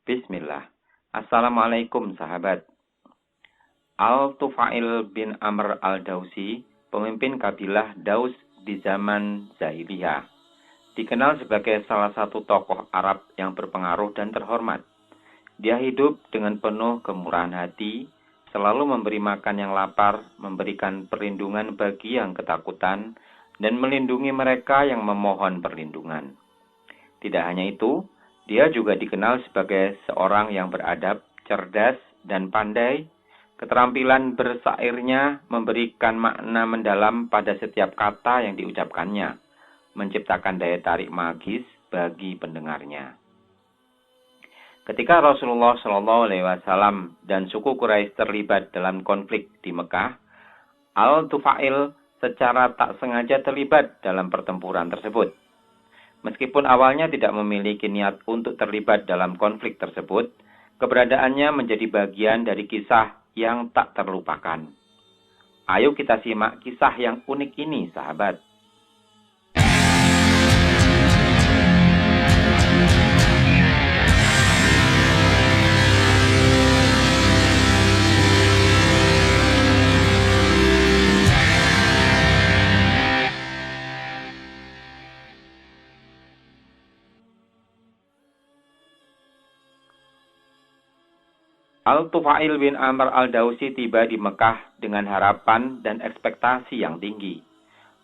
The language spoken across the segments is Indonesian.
Bismillah. Assalamualaikum sahabat. Al-Tufail bin Amr al-Dausi, pemimpin kabilah Daus di zaman Jahiliyah, dikenal sebagai salah satu tokoh Arab yang berpengaruh dan terhormat. Dia hidup dengan penuh kemurahan hati, selalu memberi makan yang lapar, memberikan perlindungan bagi yang ketakutan, dan melindungi mereka yang memohon perlindungan. Tidak hanya itu, dia juga dikenal sebagai seorang yang beradab, cerdas, dan pandai. Keterampilan bersairnya memberikan makna mendalam pada setiap kata yang diucapkannya, menciptakan daya tarik magis bagi pendengarnya. Ketika Rasulullah SAW dan suku Quraisy terlibat dalam konflik di Mekah, Al-Tufail secara tak sengaja terlibat dalam pertempuran tersebut. Meskipun awalnya tidak memiliki niat untuk terlibat dalam konflik tersebut, keberadaannya menjadi bagian dari kisah yang tak terlupakan. Ayo kita simak kisah yang unik ini, sahabat. Al-Tufail bin Amr al-Dausi tiba di Mekah dengan harapan dan ekspektasi yang tinggi.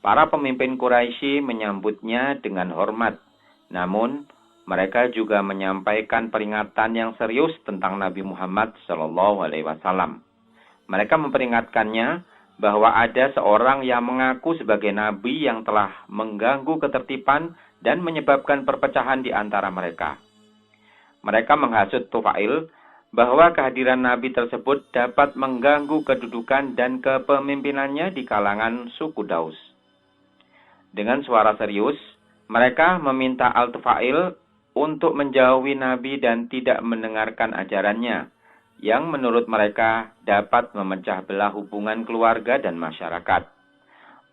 Para pemimpin Quraisy menyambutnya dengan hormat. Namun, mereka juga menyampaikan peringatan yang serius tentang Nabi Muhammad SAW. Mereka memperingatkannya bahwa ada seorang yang mengaku sebagai nabi yang telah mengganggu ketertiban dan menyebabkan perpecahan di antara mereka. Mereka menghasut Tufail bahwa kehadiran Nabi tersebut dapat mengganggu kedudukan dan kepemimpinannya di kalangan suku Daus. Dengan suara serius, mereka meminta Al-Tufail untuk menjauhi Nabi dan tidak mendengarkan ajarannya, yang menurut mereka dapat memecah belah hubungan keluarga dan masyarakat.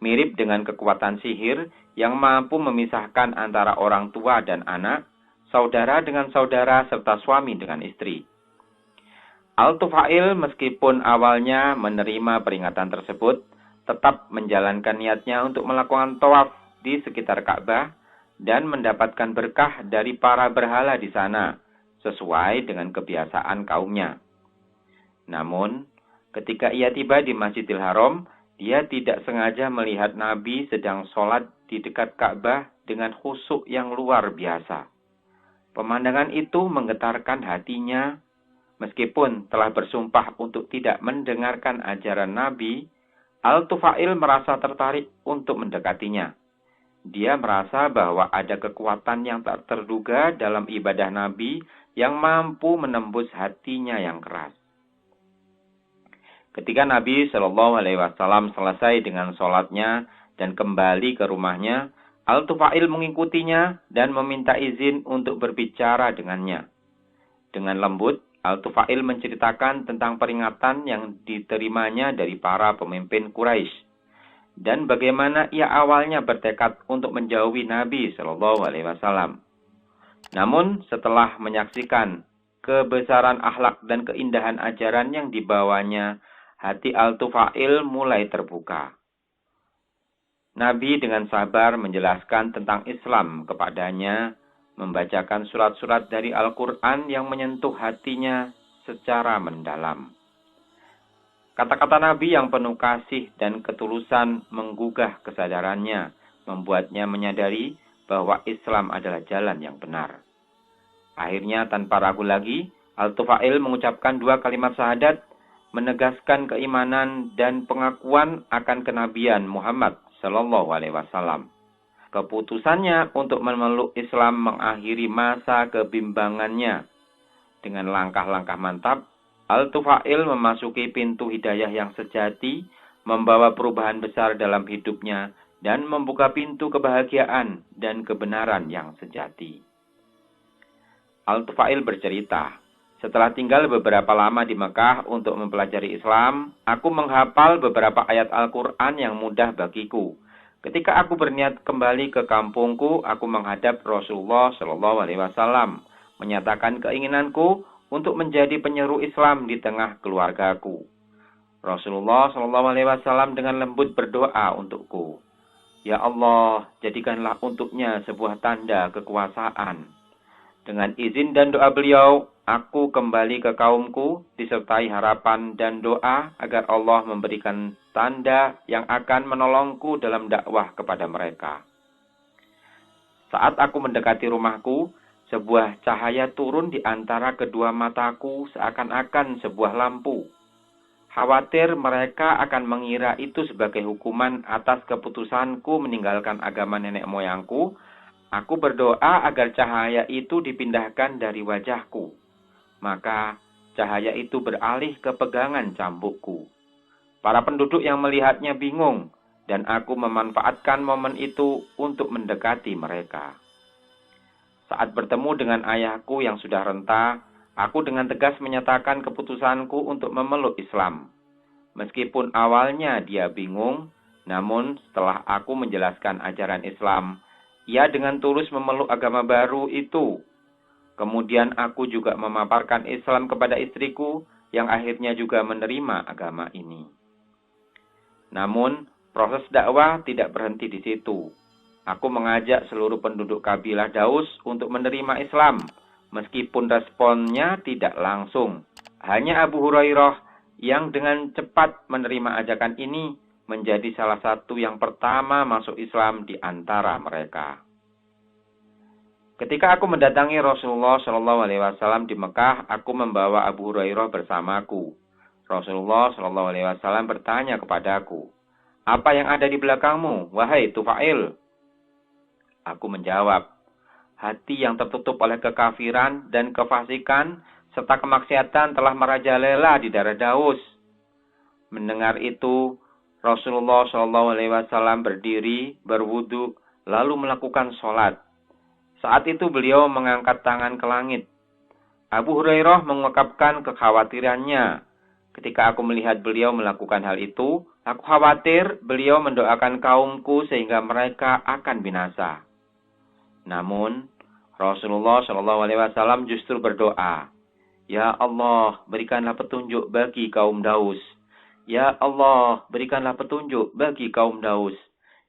Mirip dengan kekuatan sihir yang mampu memisahkan antara orang tua dan anak, saudara dengan saudara, serta suami dengan istri. Al-Tufail meskipun awalnya menerima peringatan tersebut, tetap menjalankan niatnya untuk melakukan tawaf di sekitar Ka'bah dan mendapatkan berkah dari para berhala di sana, sesuai dengan kebiasaan kaumnya. Namun, ketika ia tiba di Masjidil Haram, dia tidak sengaja melihat Nabi sedang sholat di dekat Ka'bah dengan khusyuk yang luar biasa. Pemandangan itu menggetarkan hatinya. Meskipun telah bersumpah untuk tidak mendengarkan ajaran Nabi, Al-Tufail merasa tertarik untuk mendekatinya. Dia merasa bahwa ada kekuatan yang tak terduga dalam ibadah Nabi yang mampu menembus hatinya yang keras. Ketika Nabi SAW selesai dengan sholatnya dan kembali ke rumahnya, Al-Tufail mengikutinya dan meminta izin untuk berbicara dengannya. Dengan lembut, Al-Tufail menceritakan tentang peringatan yang diterimanya dari para pemimpin Quraisy dan bagaimana ia awalnya bertekad untuk menjauhi Nabi SAW. Namun setelah menyaksikan kebesaran akhlak dan keindahan ajaran yang dibawanya, hati Al-Tufail mulai terbuka. Nabi dengan sabar menjelaskan tentang Islam kepadanya, membacakan surat-surat dari Al-Quran yang menyentuh hatinya secara mendalam. Kata-kata Nabi yang penuh kasih dan ketulusan menggugah kesadarannya, membuatnya menyadari bahwa Islam adalah jalan yang benar. Akhirnya tanpa ragu lagi, Al-Tufail mengucapkan 2 kalimat syahadat, menegaskan keimanan dan pengakuan akan kenabian Muhammad SAW. Keputusannya untuk memeluk Islam mengakhiri masa kebimbangannya. Dengan langkah-langkah mantap, Al-Tufail memasuki pintu hidayah yang sejati, membawa perubahan besar dalam hidupnya, dan membuka pintu kebahagiaan dan kebenaran yang sejati. Al-Tufail bercerita, setelah tinggal beberapa lama di Mekah untuk mempelajari Islam, aku menghafal beberapa ayat Al-Quran yang mudah bagiku. Ketika aku berniat kembali ke kampungku, aku menghadap Rasulullah SAW, menyatakan keinginanku untuk menjadi penyeru Islam di tengah keluargaku. Rasulullah SAW dengan lembut berdoa untukku. Ya Allah, jadikanlah untuknya sebuah tanda kekuasaan. Dengan izin dan doa beliau, aku kembali ke kaumku disertai harapan dan doa agar Allah memberikan tanda yang akan menolongku dalam dakwah kepada mereka. Saat aku mendekati rumahku, sebuah cahaya turun di antara kedua mataku seakan-akan sebuah lampu. Khawatir mereka akan mengira itu sebagai hukuman atas keputusanku meninggalkan agama nenek moyangku, aku berdoa agar cahaya itu dipindahkan dari wajahku. Maka cahaya itu beralih ke pegangan cambukku. Para penduduk yang melihatnya bingung, dan aku memanfaatkan momen itu untuk mendekati mereka. Saat bertemu dengan ayahku yang sudah renta, aku dengan tegas menyatakan keputusanku untuk memeluk Islam. Meskipun awalnya dia bingung, namun setelah aku menjelaskan ajaran Islam, ia dengan tulus memeluk agama baru itu. Kemudian aku juga memaparkan Islam kepada istriku yang akhirnya juga menerima agama ini. Namun, proses dakwah tidak berhenti di situ. Aku mengajak seluruh penduduk kabilah Daus untuk menerima Islam, meskipun responnya tidak langsung. Hanya Abu Hurairah yang dengan cepat menerima ajakan ini menjadi salah satu yang pertama masuk Islam di antara mereka. Ketika aku mendatangi Rasulullah SAW di Mekah, aku membawa Abu Hurairah bersamaku. Rasulullah SAW bertanya kepadaku, "Apa yang ada di belakangmu, wahai Tufail?" Aku menjawab, "Hati yang tertutup oleh kekafiran dan kefasikan serta kemaksiatan telah merajalela di daerah Daus." Mendengar itu, Rasulullah SAW berdiri, berwudu, lalu melakukan sholat. Saat itu beliau mengangkat tangan ke langit. Abu Hurairah mengungkapkan kekhawatirannya. Ketika aku melihat beliau melakukan hal itu, aku khawatir beliau mendoakan kaumku sehingga mereka akan binasa. Namun, Rasulullah SAW justru berdoa, "Ya Allah, berikanlah petunjuk bagi kaum Daus. Ya Allah, berikanlah petunjuk bagi kaum Daus.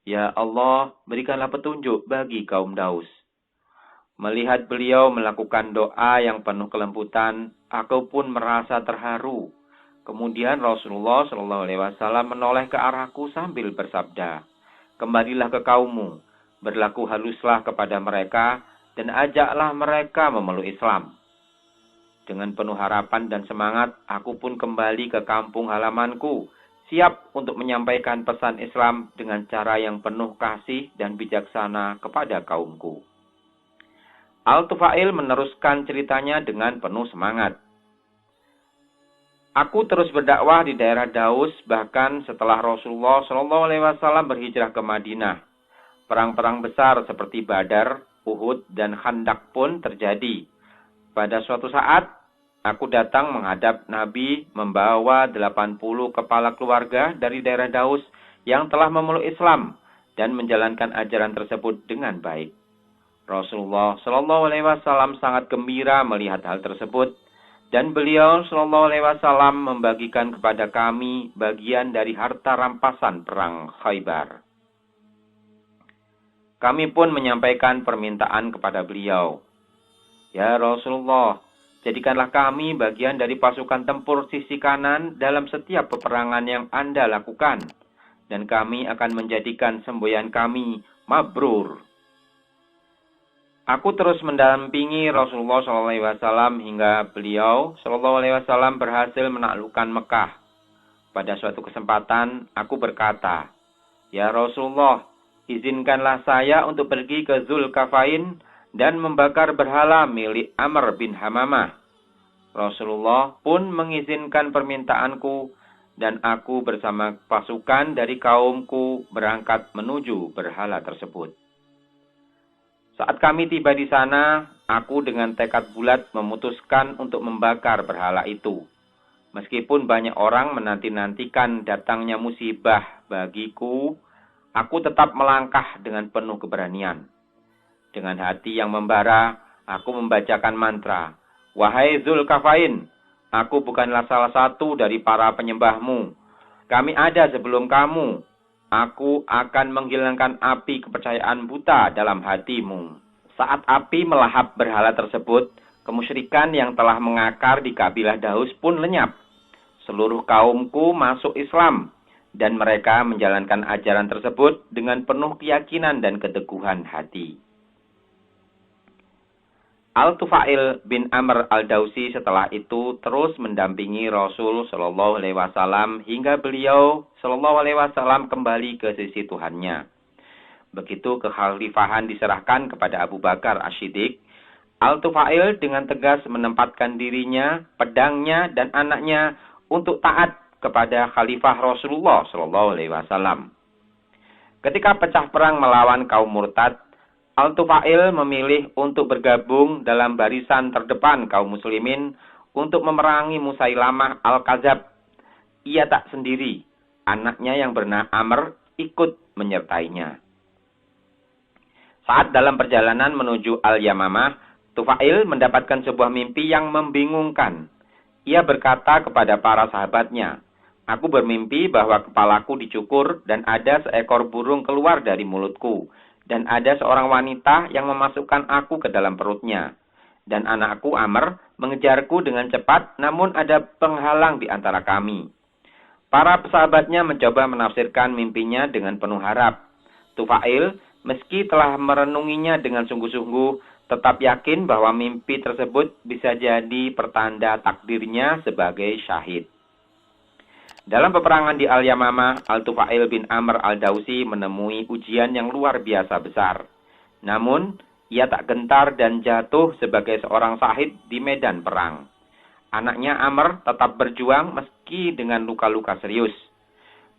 Ya Allah, berikanlah petunjuk bagi kaum Daus." Melihat beliau melakukan doa yang penuh kelembutan, aku pun merasa terharu. Kemudian Rasulullah SAW menoleh ke arahku sambil bersabda, "Kembalilah ke kaummu, berlaku haluslah kepada mereka, dan ajaklah mereka memeluk Islam." Dengan penuh harapan dan semangat, aku pun kembali ke kampung halamanku, siap untuk menyampaikan pesan Islam dengan cara yang penuh kasih dan bijaksana kepada kaumku. Al-Tufail meneruskan ceritanya dengan penuh semangat. Aku terus berdakwah di daerah Daus, bahkan setelah Rasulullah SAW berhijrah ke Madinah. Perang-perang besar seperti Badar, Uhud, dan Khandak pun terjadi. Pada suatu saat, aku datang menghadap Nabi membawa 80 kepala keluarga dari daerah Daus yang telah memeluk Islam dan menjalankan ajaran tersebut dengan baik. Rasulullah SAW sangat gembira melihat hal tersebut, dan beliau SAW membagikan kepada kami bagian dari harta rampasan perang Khaybar. Kami pun menyampaikan permintaan kepada beliau. "Ya Rasulullah, jadikanlah kami bagian dari pasukan tempur sisi kanan dalam setiap peperangan yang Anda lakukan, dan kami akan menjadikan semboyan kami mabrur." Aku terus mendampingi Rasulullah SAW hingga beliau SAW berhasil menaklukkan Mekah. Pada suatu kesempatan, aku berkata, "Ya Rasulullah, izinkanlah saya untuk pergi ke Zulkafain dan membakar berhala milik Amr bin Hamamah." Rasulullah pun mengizinkan permintaanku, dan aku bersama pasukan dari kaumku berangkat menuju berhala tersebut. Saat kami tiba di sana, aku dengan tekad bulat memutuskan untuk membakar berhala itu. Meskipun banyak orang menanti-nantikan datangnya musibah bagiku, aku tetap melangkah dengan penuh keberanian. Dengan hati yang membara, Aku membacakan mantra. Wahai Zulkarnain, aku bukanlah salah satu dari para penyembahmu. Kami ada sebelum kamu. Aku akan menghilangkan api kepercayaan buta dalam hatimu. Saat api melahap berhala tersebut, kemusyrikan yang telah mengakar di kabilah Daus pun lenyap. Seluruh kaumku masuk Islam, dan mereka menjalankan ajaran tersebut dengan penuh keyakinan dan keteguhan hati. Al-Tufail bin Amr al-Dausi setelah itu terus mendampingi Rasul Shallallahu Alaihi Wasallam hingga beliau Shallallahu Alaihi Wasallam kembali ke sisi Tuhannya. Begitu kekhalifahan diserahkan kepada Abu Bakar As-Siddiq, Al-Tufail dengan tegas menempatkan dirinya, pedangnya, dan anaknya untuk taat kepada Khalifah Rasulullah Shallallahu Alaihi Wasallam. Ketika pecah perang melawan kaum murtad, Al-Tufail memilih untuk bergabung dalam barisan terdepan kaum muslimin untuk memerangi Musailamah Al-Kadzab. Ia tak sendiri, anaknya yang bernama Amr ikut menyertainya. Saat dalam perjalanan menuju Al-Yamamah, Tufail mendapatkan sebuah mimpi yang membingungkan. Ia berkata kepada para sahabatnya, "Aku bermimpi bahwa kepalaku dicukur dan ada seekor burung keluar dari mulutku. Dan ada seorang wanita yang memasukkan aku ke dalam perutnya. Dan anakku Amr mengejarku dengan cepat, namun ada penghalang di antara kami." Para sahabatnya mencoba menafsirkan mimpinya dengan penuh harap. Tufail, meski telah merenunginya dengan sungguh-sungguh, tetap yakin bahwa mimpi tersebut bisa jadi pertanda takdirnya sebagai syahid. Dalam peperangan di Al-Yamamah, Al-Tufail bin Amr al-Dausi menemui ujian yang luar biasa besar. Namun, ia tak gentar dan jatuh sebagai seorang syahid di medan perang. Anaknya Amr tetap berjuang meski dengan luka-luka serius.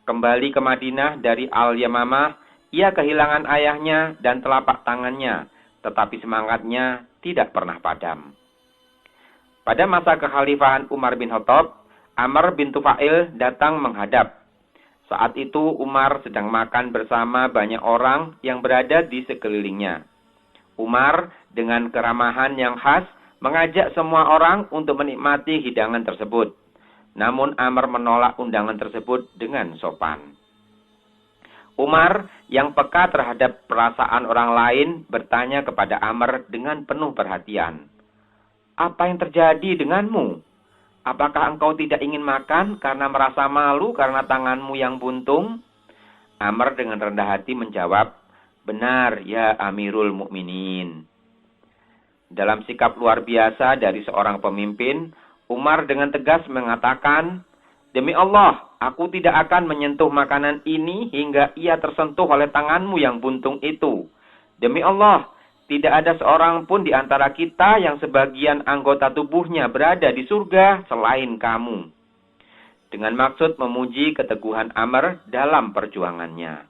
Kembali ke Madinah dari Al-Yamamah, ia kehilangan ayahnya dan telapak tangannya, tetapi semangatnya tidak pernah padam. Pada masa kekhalifahan Umar bin Khattab, Amr bin Tufail datang menghadap. Saat itu Umar sedang makan bersama banyak orang yang berada di sekelilingnya. Umar dengan keramahan yang khas mengajak semua orang untuk menikmati hidangan tersebut. Namun Amr menolak undangan tersebut dengan sopan. Umar yang peka terhadap perasaan orang lain bertanya kepada Amr dengan penuh perhatian. "Apa yang terjadi denganmu? Apakah engkau tidak ingin makan karena merasa malu karena tanganmu yang buntung?" Amr dengan rendah hati menjawab, "Benar ya Amirul Mukminin." Dalam sikap luar biasa dari seorang pemimpin, Umar dengan tegas mengatakan, "Demi Allah, aku tidak akan menyentuh makanan ini hingga ia tersentuh oleh tanganmu yang buntung itu. Demi Allah, tidak ada seorang pun di antara kita yang sebagian anggota tubuhnya berada di surga selain kamu." Dengan maksud memuji keteguhan Amr dalam perjuangannya.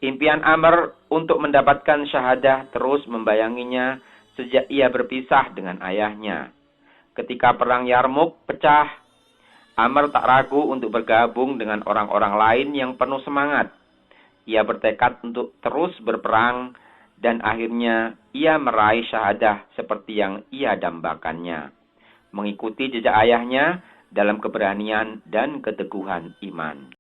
Impian Amr untuk mendapatkan syahadah terus membayanginya sejak ia berpisah dengan ayahnya. Ketika perang Yarmuk pecah, Amr tak ragu untuk bergabung dengan orang-orang lain yang penuh semangat. Ia bertekad untuk terus berperang, dan akhirnya ia meraih syahadah seperti yang ia dambakannya. Mengikuti jejak ayahnya dalam keberanian dan keteguhan iman.